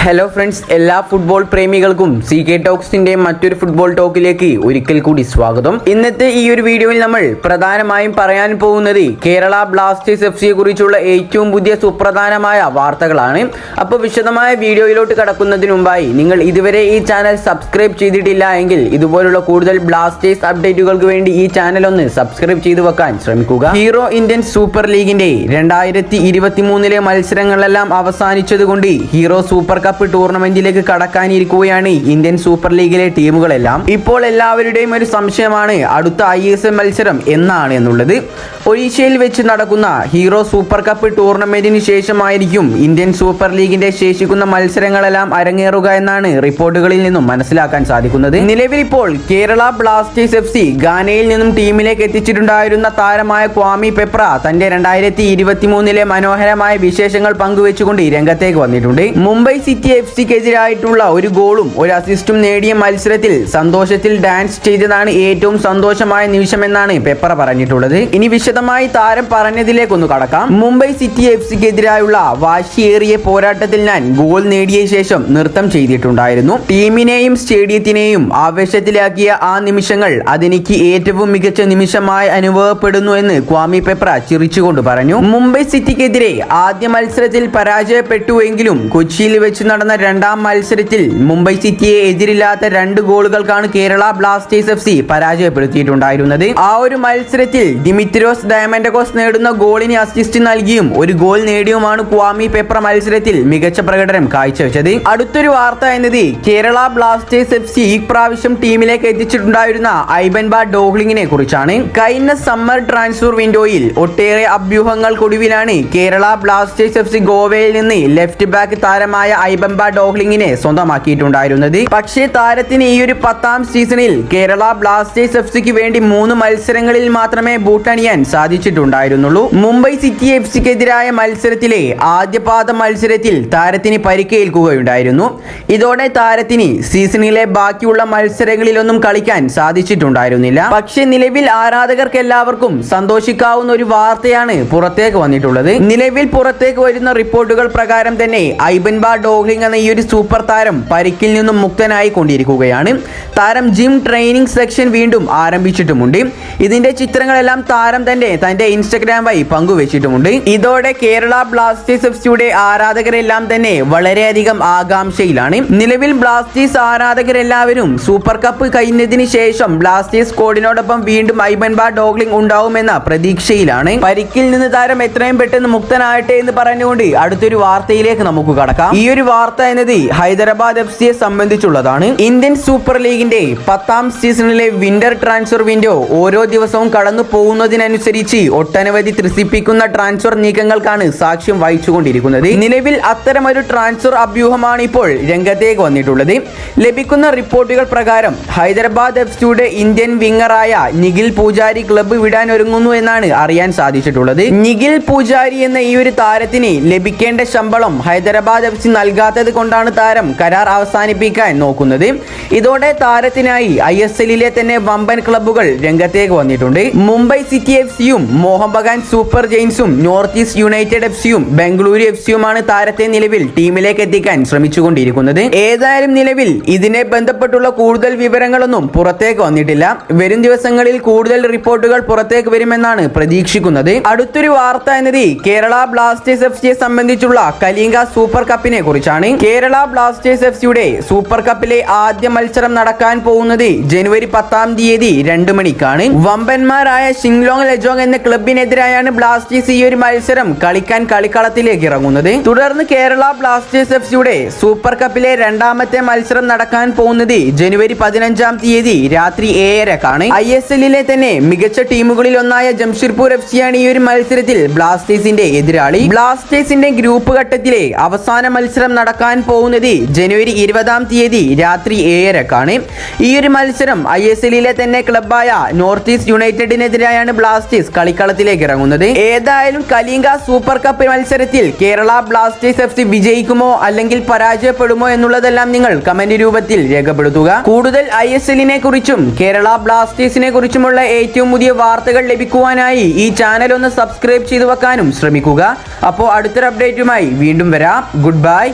Hello friends, എല്ലാ football പ്രേമികൾക്കും CK ടോക്സിന്റെ മറ്റൊരു football ടോക്കിലേക്ക് ഒരിക്കൽ കൂടി സ്വാഗതം. ഇന്നത്തെ ഈ ഒരു വീഡിയോയിൽ നമ്മൾ പ്രധാനമായും പറയാൻ പോകുന്നത് കേരള ബ്ലാസ്റ്റേഴ്സ് FC യെ കുറിച്ചുള്ള ഏറ്റവും പുതിയ സുപ്രധാനമായ വാർത്തകളാണ്. അപ്പോൾ വിശദമായ വീഡിയോയിലോട്ട് കടക്കുന്നതിന് മുമ്പായി നിങ്ങൾ ഇതുവരെ ഈ ചാനൽ സബ്സ്ക്രൈബ് ചെയ്തിട്ടില്ല എങ്കിൽ ഇതുപോലുള്ള കൂടുതൽ ബ്ലാസ്റ്റേഴ്സ് അപ്ഡേറ്റുകൾക്ക് വേണ്ടി ഈ ചാനൽ ഒന്ന് സബ്സ്ക്രൈബ് ചെയ്തു വെക്കാൻ ശ്രമിക്കുക. ഹീറോ ഇന്ത്യൻ സൂപ്പർ ലീഗിന്റെ 2023 മത്സരങ്ങളെല്ലാം അവസാനിച്ചതുകൊണ്ട് ഹീറോ സൂപ്പർ കപ്പ് ടൂർണമെന്റിലേക്ക് കടക്കാനിരിക്കുകയാണ് ഇന്ത്യൻ സൂപ്പർ ലീഗിലെ ടീമുകളെല്ലാം. ഇപ്പോൾ എല്ലാവരുടെയും ഒരു സംശയമാണ് അടുത്ത ISL മത്സരം എന്നാണ് എന്നുള്ളത്. ഒഡീഷയിൽ വെച്ച് നടക്കുന്ന ഹീറോ സൂപ്പർ കപ്പ് ടൂർണമെന്റിന് ശേഷമായിരിക്കും ഇന്ത്യൻ സൂപ്പർ ലീഗിന്റെ ശേഷിക്കുന്ന മത്സരങ്ങളെല്ലാം അരങ്ങേറുക എന്നാണ് റിപ്പോർട്ടുകളിൽ നിന്നും മനസ്സിലാക്കാൻ സാധിക്കുന്നത്. നിലവിൽ ഇപ്പോൾ കേരള ബ്ലാസ്റ്റേഴ്സ് FC ഗാനയിൽ നിന്നും ടീമിലേക്ക് എത്തിച്ചിട്ടുണ്ടായിരുന്ന താരമായ ക്വാമി പെപ്ര തന്റെ 2023 മനോഹരമായ വിശേഷങ്ങൾ പങ്കുവെച്ചുകൊണ്ട് രംഗത്തേക്ക് വന്നിട്ടുണ്ട്. മുംബൈ സിറ്റി FCക്കെതിരായിട്ടുള്ള ഒരു ഗോളും ഒരു അസിസ്റ്റും നേടിയ മത്സരത്തിൽ സന്തോഷത്തിൽ ഡാൻസ് ചെയ്തതാണ് ഏറ്റവും സന്തോഷമായ നിമിഷമെന്നാണ് പെപ്പറ പറഞ്ഞിട്ടുള്ളത്. ഇനി വിശദമായി താരം പറഞ്ഞതിലേക്കൊന്ന് കടക്കാം. മുംബൈ സിറ്റി FCക്കെതിരായുള്ള വാശിയേറിയ പോരാട്ടത്തിൽ ഞാൻ ഗോൾ നേടിയ ശേഷം നൃത്തം ചെയ്തിട്ടുണ്ടായിരുന്നു. ടീമിനെയും സ്റ്റേഡിയത്തിനെയും ആവേശത്തിലാക്കിയ ആ നിമിഷങ്ങൾ അതെനിക്ക് ഏറ്റവും മികച്ച നിമിഷമായി അനുഭവപ്പെടുന്നു എന്ന് ക്വാമി പെപ്ര ചിരിച്ചുകൊണ്ട് പറഞ്ഞു. മുംബൈ സിറ്റിക്കെതിരെ ആദ്യ മത്സരത്തിൽ പരാജയപ്പെട്ടുവെങ്കിലും കൊച്ചിയിൽ വെച്ച് നടന്ന രണ്ടാം മത്സരത്തിൽ മുംബൈ സിറ്റിയെ എതിരില്ലാത്ത 2 ഗോളുകൾക്കാണ് കേരള ബ്ലാസ്റ്റേഴ്സ് FC പരാജയപ്പെടുത്തിയിട്ടുണ്ടായിരുന്നത്. ആ ഒരു മത്സരത്തിൽ ദിമിത്രിയോസ് ഡയമൻഡോസ് നേടുന്ന ഗോളിന് അസിസ്റ്റ് നൽകിയും ഒരു ഗോൾ നേടിയുമാണ് ക്വാമി പെപ്ര മത്സരത്തിൽ മികച്ച പ്രകടനം കാഴ്ചവെച്ചത്. അടുത്തൊരു വാർത്ത എന്നത് കേരള ബ്ലാസ്റ്റേഴ്സ് FC ഇപ്രാവശ്യം ടീമിലേക്ക് എത്തിച്ചിട്ടുണ്ടായിരുന്ന ഐബൻ ഡോഹ്ലിങ്ങിനെ കുറിച്ചാണ്. കഴിഞ്ഞ സമ്മർ ട്രാൻസ്ഫർ വിൻഡോയിൽ ഒട്ടേറെ അഭ്യൂഹങ്ങൾക്കൊടുവിലാണ് കേരള ബ്ലാസ്റ്റേഴ്സ് FC ഗോവയിൽ നിന്ന് ലെഫ്റ്റ് ബാക്ക് താരമായ ഐബൻ ഡോഹ്ലിങ്ങിനെ സ്വന്തമാക്കിയിട്ടുണ്ടായിരുന്നത്. പക്ഷേ താരത്തിന് ഈ ഒരു 10ാം സീസണിൽ കേരള ബ്ലാസ്റ്റേഴ്സ് FCക്ക് വേണ്ടി 3 മത്സരങ്ങളിൽ മാത്രമേ ബൂട്ടണിയാൻ സാധിച്ചിട്ടുണ്ടായിരുന്നുള്ളൂ. മുംബൈ സിറ്റി FCക്കെതിരായ മത്സരത്തിലെ ആദ്യപാദ മത്സരത്തിൽ താരത്തിന് പരിക്കേൽക്കുകയുണ്ടായിരുന്നു. ഇതോടെ താരത്തിന് സീസണിലെ ബാക്കിയുള്ള മത്സരങ്ങളിലൊന്നും കളിക്കാൻ സാധിച്ചിട്ടുണ്ടായിരുന്നില്ല. പക്ഷേ നിലവിൽ ആരാധകർക്ക് എല്ലാവർക്കും സന്തോഷിക്കാവുന്ന ഒരു വാർത്തയാണ് പുറത്തേക്ക് വന്നിട്ടുള്ളത്. നിലവിൽ പുറത്തേക്ക് വരുന്ന റിപ്പോർട്ടുകൾ പ്രകാരം തന്നെ ഐബൻ ഡോഹ്ലിംഗ് എന്ന ഈ ഒരു സൂപ്പർ താരം പരിക്കിൽ നിന്നും മുക്തനായി കൊണ്ടിരിക്കുകയാണ്. താരം ജിം ട്രെയിനിങ് സെക്ഷൻ വീണ്ടും ആരംഭിച്ചിട്ടുമുണ്ട്. ഇതിന്റെ ചിത്രങ്ങളെല്ലാം താരം തന്റെ ഇൻസ്റ്റഗ്രാം വഴി പങ്കുവെച്ചിട്ടുമുണ്ട്. ഇതോടെ കേരള ബ്ലാസ്റ്റേഴ്സ് FCയുടെ ആരാധകരെല്ലാം തന്നെ വളരെയധികം ആകാംക്ഷയിലാണ്. നിലവിൽ ബ്ലാസ്റ്റേഴ്സ് ആരാധകരെല്ലാവരും സൂപ്പർ കപ്പ് കഴിഞ്ഞതിന് ശേഷം ബ്ലാസ്റ്റേഴ്സ് സ്ക്വാഡിനോടൊപ്പം വീണ്ടും ഐബൻ ഡോഹ്ലിംഗ് ഉണ്ടാവുമെന്ന പ്രതീക്ഷയിലാണ്. പരിക്കിൽ നിന്ന് താരം എത്രയും പെട്ടെന്ന് മുക്തനാകട്ടെ എന്ന് പറഞ്ഞുകൊണ്ട് അടുത്തൊരു വാർത്തയിലേക്ക് നമുക്ക് കടക്കാം. ഈ ഒരു വാർത്ത എന്നത് ഹൈദരാബാദ് FCയെ സംബന്ധിച്ചുള്ളതാണ്. ഇന്ത്യൻ സൂപ്പർ ലീഗിന്റെ 10ാം സീസണിലെ വിന്റർ ട്രാൻസ്ഫർ വിൻഡോ ഓരോ ദിവസവും കടന്നു പോകുന്നതിനനുസരിച്ച് ഒട്ടനവധി ത്രസിപ്പിക്കുന്ന ട്രാൻസ്ഫർ നീക്കങ്ങൾക്കാണ് സാക്ഷ്യം വഹിച്ചുകൊണ്ടിരിക്കുന്നത്. നിലവിൽ അത്തരമൊരു ട്രാൻസ്ഫർ അഭ്യൂഹമാണ് ഇപ്പോൾ രംഗത്തേക്ക് വന്നിട്ടുള്ളത്. ലഭിക്കുന്ന റിപ്പോർട്ടുകൾ പ്രകാരം ഹൈദരാബാദ് FCയുടെ ഇന്ത്യൻ വിങ്ങറായ നിഖിൽ പൂജാരി ക്ലബ്ബ് വിടാൻ ഒരുങ്ങുന്നു എന്നാണ് അറിയാൻ സാധിച്ചിട്ടുള്ളത്. നിഖിൽ പൂജാരി എന്ന ഈ ഒരു താരത്തിന് ലഭിക്കേണ്ട ശമ്പളം ഹൈദരാബാദ് FC നൽകാത്തത് കൊണ്ടാണ് താരം കരാർ അവസാനിപ്പിക്കാൻ നോക്കുന്നത്. ഇതോടെ താരത്തിനായി ISLലെ തന്നെ വമ്പൻ ക്ലബ്ബുകൾ രംഗത്തേക്ക് വന്നിട്ടുണ്ട്. മുംബൈ സിറ്റി FCയും മോഹൻ ബഗാൻ സൂപ്പർ ജെയിൻസും നോർത്ത് ഈസ്റ്റ് യുണൈറ്റഡ് FCയും ബംഗളൂരു FCയുമാണ് താരത്തെ നിലവിൽ ടീമിലേക്ക് എത്തിക്കാൻ ശ്രമിച്ചുകൊണ്ടിരിക്കുന്നത്. ഏതായാലും നിലവിൽ ഇതിനെ ബന്ധപ്പെട്ടുള്ള കൂടുതൽ വിവരങ്ങളൊന്നും പുറത്തേക്ക് വന്നിട്ടില്ല. വരും ദിവസങ്ങളിൽ കൂടുതൽ റിപ്പോർട്ടുകൾ പുറത്തേക്ക് വരുമെന്നാണ് പ്രതീക്ഷിക്കുന്നത്. അടുത്തൊരു വാർത്ത എന്നത് കേരള ബ്ലാസ്റ്റേഴ്സ് FCയെ സംബന്ധിച്ചുള്ള കലിംഗ സൂപ്പർ കപ്പിനെ കുറിച്ചാണ്. കേരള ബ്ലാസ്റ്റേഴ്സ് FCയുടെ സൂപ്പർ കപ്പിലെ ആദ്യ മത്സരം നടക്കാൻ പോകുന്നത് ജനുവരി 10ാം തീയതി 2 മണിക്കാണ്. വമ്പന്മാരായ ഷിങ്ലോങ് ലെജോങ് എന്ന ക്ലബിനെതിരായാണ് ബ്ലാസ്റ്റേഴ്സ് ഈ ഒരു മത്സരം കളിക്കാൻ കളിക്കളത്തിലേക്ക് ഇറങ്ങുന്നത്. തുടർന്ന് കേരള ബ്ലാസ്റ്റേഴ്സ് FCയുടെ സൂപ്പർ കപ്പിലെ 2ാമത്തെ മത്സരം നടക്കാൻ പോകുന്നത് ജനുവരി 15ാം തീയതി രാത്രി 7:30ക്കാണ്. ISLലെ തന്നെ മികച്ച ടീമുകളിൽ ഒന്നായ ജംഷഡ്പൂർ FCയാണ് ഈ ഒരു മത്സരത്തിൽ ബ്ലാസ്റ്റേഴ്സിന്റെ എതിരാളി. ബ്ലാസ്റ്റേഴ്സിന്റെ ഗ്രൂപ്പ് ഘട്ടത്തിലെ അവസാന മത്സരം നടക്കാൻ പോകുന്നത് ജനുവരി 20ാം തീയതി രാത്രി 7:30ക്കാണ്. ഈ ഒരു മത്സരം ISLലെ തന്നെ ക്ലബ്ബായ നോർത്ത് ഈസ്റ്റ് യുണൈറ്റഡിനെതിരായാണ് ബ്ലാസ്റ്റേഴ്സ് കളിക്കളത്തിലേക്ക് ഇറങ്ങുന്നത്. ഏതായാലും കലിംഗ സൂപ്പർ കപ്പ് മത്സരത്തിൽ കേരള ബ്ലാസ്റ്റേഴ്സ് FC വിജയിക്കുമോ അല്ലെങ്കിൽ പരാജയപ്പെടുമോ എന്നുള്ളതെല്ലാം നിങ്ങൾ കമന്റ് രൂപത്തിൽ രേഖപ്പെടുത്തുക. കൂടുതൽ ISLനെ കുറിച്ചും കേരള ബ്ലാസ്റ്റേഴ്സിനെ കുറിച്ചുമുള്ള ഏറ്റവും പുതിയ വാർത്തകൾ ലഭിക്കുവാനായി ഈ ചാനൽ ഒന്ന് സബ്സ്ക്രൈബ് ചെയ്തു വെക്കാനും ശ്രമിക്കുക. അപ്പോൾ അടുത്തൊരു അപ്ഡേറ്റുമായി വീണ്ടും വരാം. Good bye.